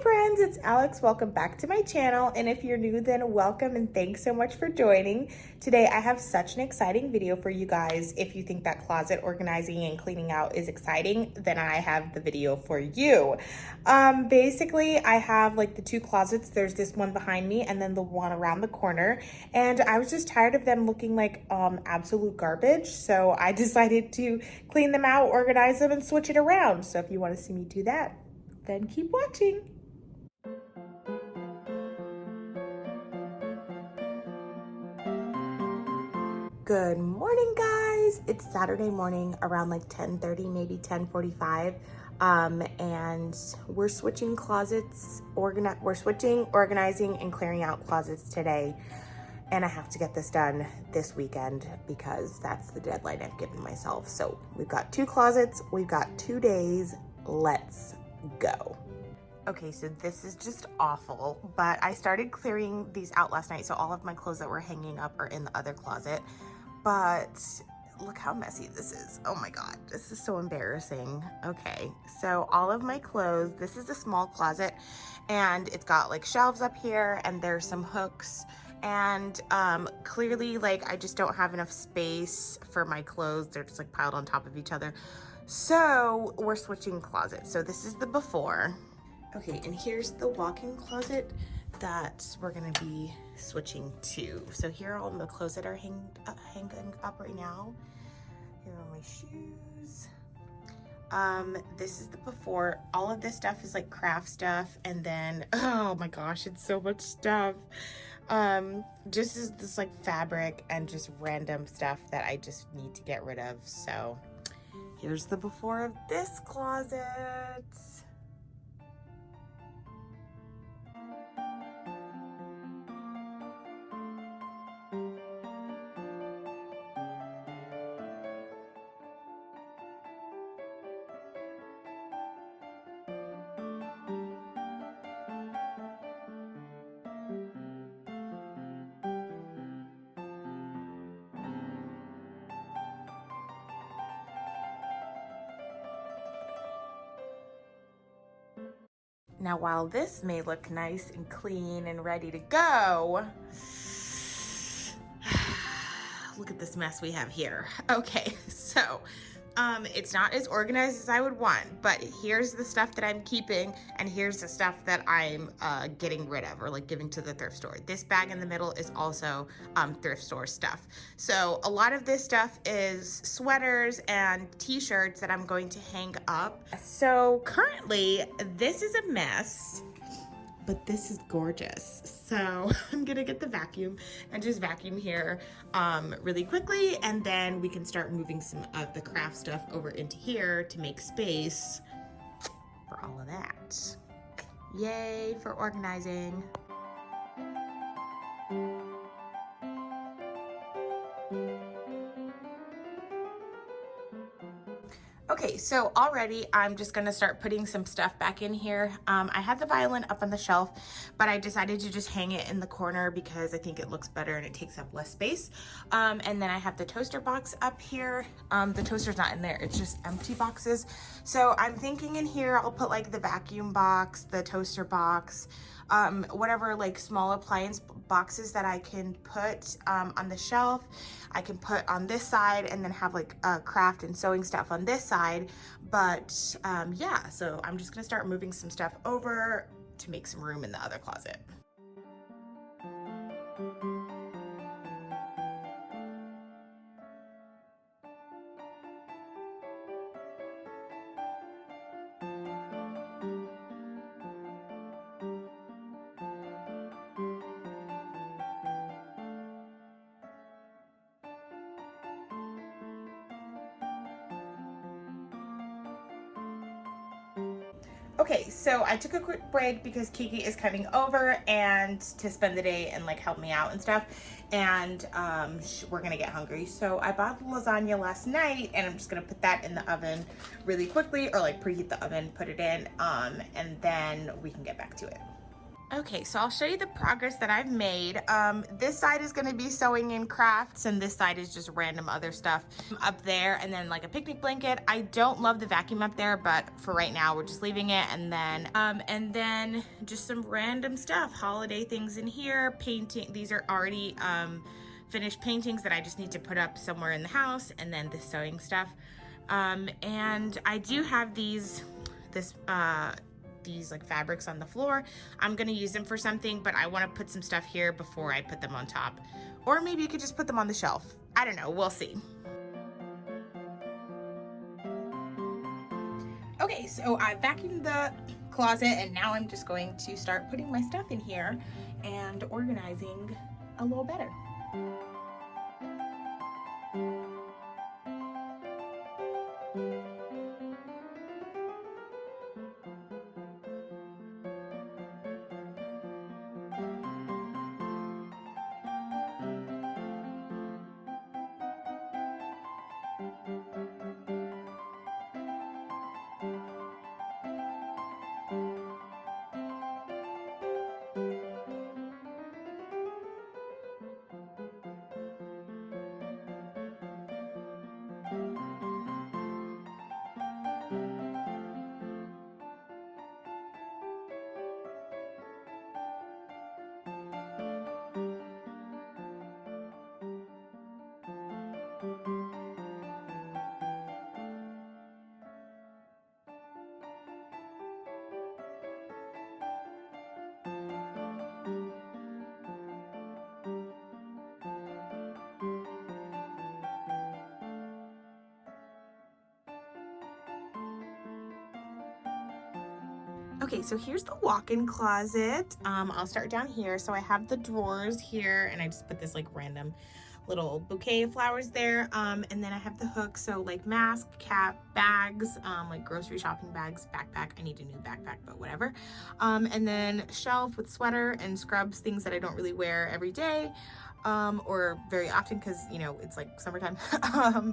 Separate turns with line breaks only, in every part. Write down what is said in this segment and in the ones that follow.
friends, it's Alex. Welcome back to my channel, and if you're new, then welcome and thanks so much for joining. Today I have such an exciting video for you guys. If you think that closet organizing and cleaning out is exciting, then I have the video for you. Basically I have like the two closets. There's this one behind me and then the one around the corner, and I was just tired of them looking like absolute garbage, so I decided to clean them out, organize them, and switch it around. So if you want to see me do that, then keep watching. Good morning, guys. It's Saturday morning around like 10:30, maybe 10:45. And we're switching closets, organizing and clearing out closets today. And I have to get this done this weekend because that's the deadline I've given myself. So we've got two closets, we've got 2 days. Let's go. Okay, so this is just awful, but I started clearing these out last night, so all of my clothes that were hanging up are in the other closet. But look how messy this is. Oh my God, this is so embarrassing. Okay, so all of my clothes, this is a small closet, and it's got like shelves up here, and there's some hooks, and clearly like I just don't have enough space for my clothes. They're just like piled on top of each other. So we're switching closets. So this is the before. Okay, and here's the walk-in closet that we're gonna be switching to. So here are all the clothes that are hanging up right now. Here are my shoes. This is the before. All of this stuff is like craft stuff, and then, oh my gosh, it's so much stuff. Just is this like fabric and just random stuff that I just need to get rid of. So here's the before of this closet. Now, while this may look nice and clean and ready to go, look at this mess we have here. Okay, so it's not as organized as I would want, but here's the stuff that I'm keeping, and here's the stuff that I'm getting rid of or like giving to the thrift store. This bag in the middle is also thrift store stuff. So a lot of this stuff is sweaters and t-shirts that I'm going to hang up. So currently this is a mess, but this is gorgeous. So I'm gonna get the vacuum and just vacuum here really quickly, and then we can start moving some of the craft stuff over into here to make space for all of that. Yay for organizing. Okay, so already I'm just gonna start putting some stuff back in here. I had the violin up on the shelf, but I decided to just hang it in the corner because I think it looks better and it takes up less space. And then I have the toaster box up here. The toaster's not in there, it's just empty boxes. So I'm thinking in here I'll put like the vacuum box, the toaster box, whatever like small appliance boxes that I can put on the shelf. I can put on this side and then have like craft and sewing stuff on this side. But yeah, so I'm just gonna start moving some stuff over to make some room in the other closet. Okay, so I took a quick break because Kiki is coming over and to spend the day and like help me out and stuff, and we're gonna get hungry. So I bought lasagna last night, and I'm just gonna put that in the oven really quickly, or like preheat the oven, put it in, and then we can get back to it. Okay, so I'll show you the progress that I've made. This side is gonna be sewing in crafts, and this side is just random other stuff up there, and then like a picnic blanket. I don't love the vacuum up there, but for right now, we're just leaving it. And then just some random stuff, holiday things in here, painting. These are already finished paintings that I just need to put up somewhere in the house, and then the sewing stuff. And I do have these like fabrics on the floor. I'm gonna use them for something, but I want to put some stuff here before I put them on top. Or maybe you could just put them on the shelf. I don't know, we'll see. Okay, so I vacuumed the closet and now I'm just going to start putting my stuff in here and organizing a little better. Okay, so here's the walk-in closet. I'll start down here. So I have the drawers here, and I just put this like random little bouquet of flowers there. And then I have the hooks, so like mask, cap, bags, like grocery shopping bags, backpack. I need a new backpack, but whatever. And then shelf with sweater and scrubs, things that I don't really wear every day. Or very often, because you know it's like summertime.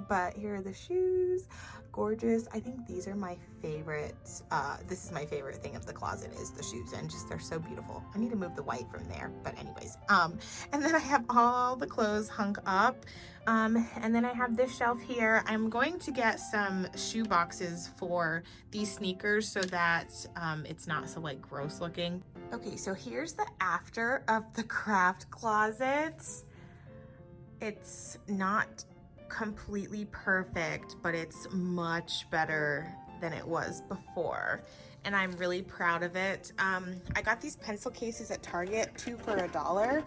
But here are the shoes, gorgeous. I think these are my favorites. This is my favorite thing of the closet, is the shoes, and just they're so beautiful. I need to move the white from there, but anyways. And then I have all the clothes hung up, and then I have this shelf here. I'm going to get some shoe boxes for these sneakers so that it's not so like gross looking. Okay, so here's the after of the craft closet. It's not completely perfect, but it's much better than it was before, and I'm really proud of it. I got these pencil cases at Target, 2 for $1,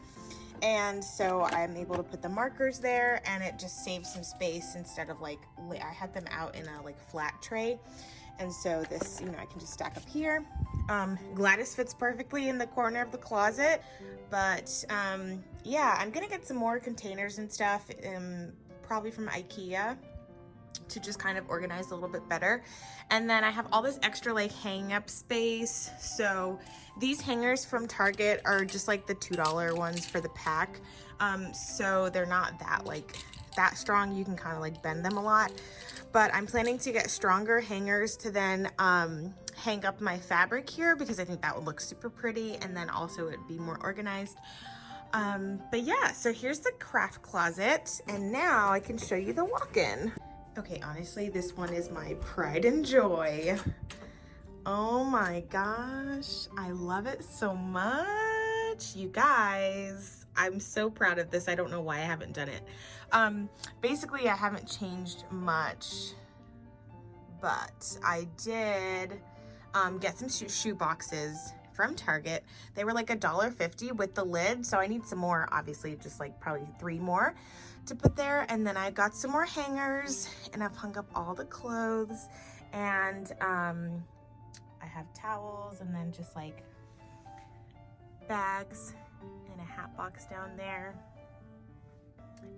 and so I'm able to put the markers there, and it just saves some space instead of like, I had them out in a like flat tray. And so this, you know, I can just stack up here. Gladys fits perfectly in the corner of the closet, but yeah, I'm gonna get some more containers and stuff, probably from IKEA, to just kind of organize a little bit better. And then I have all this extra like hang up space. So these hangers from Target are just like the $2 ones for the pack. So they're not that strong. You can kind of like bend them a lot. But I'm planning to get stronger hangers to then hang up my fabric here, because I think that would look super pretty, and then also it'd be more organized. But yeah, so here's the craft closet, and now I can show you the walk-in. Okay, honestly, this one is my pride and joy. Oh my gosh, I love it so much. You guys, I'm so proud of this. I don't know why I haven't done it. Basically, I haven't changed much, but I did get some shoe boxes from Target. They were like $1.50 with the lid, so I need some more, obviously, just like probably 3 more to put there. And then I got some more hangers, and I've hung up all the clothes, and I have towels, and then just like bags and a hat box down there.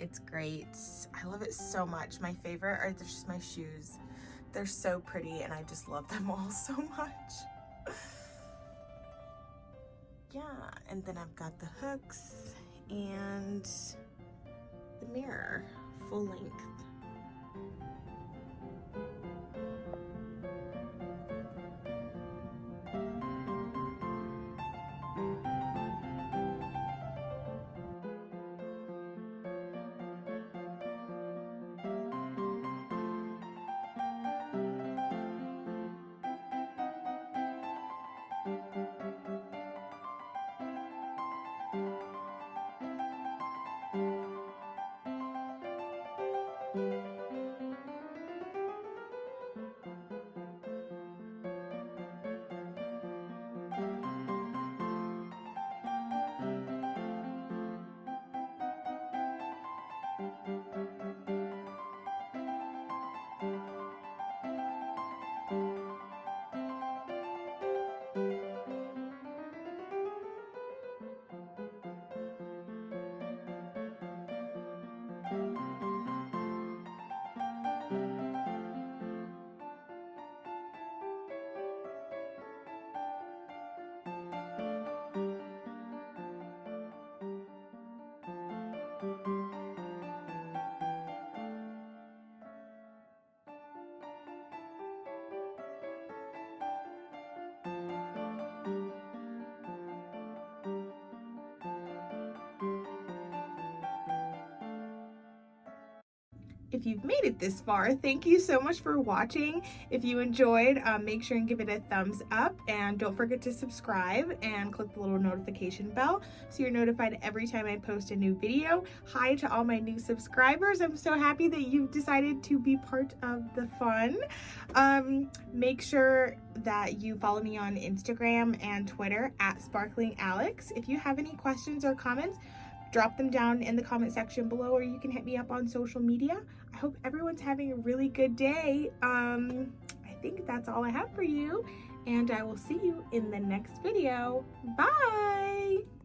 It's great. I love it so much. My favorite are just my shoes. They're so pretty, and I just love them all so much. Yeah, and then I've got the hooks and the mirror, full length. if you've made it this far, thank you so much for watching. If you enjoyed, make sure and give it a thumbs up, and don't forget to subscribe and click the little notification bell so you're notified every time I post a new video. Hi to all my new subscribers. I'm so happy that you've decided to be part of the fun. Make sure that you follow me on Instagram and Twitter at SparklingAlex. If you have any questions or comments, drop them down in the comment section below, or you can hit me up on social media. I hope everyone's having a really good day. I think that's all I have for you, and I will see you in the next video. Bye!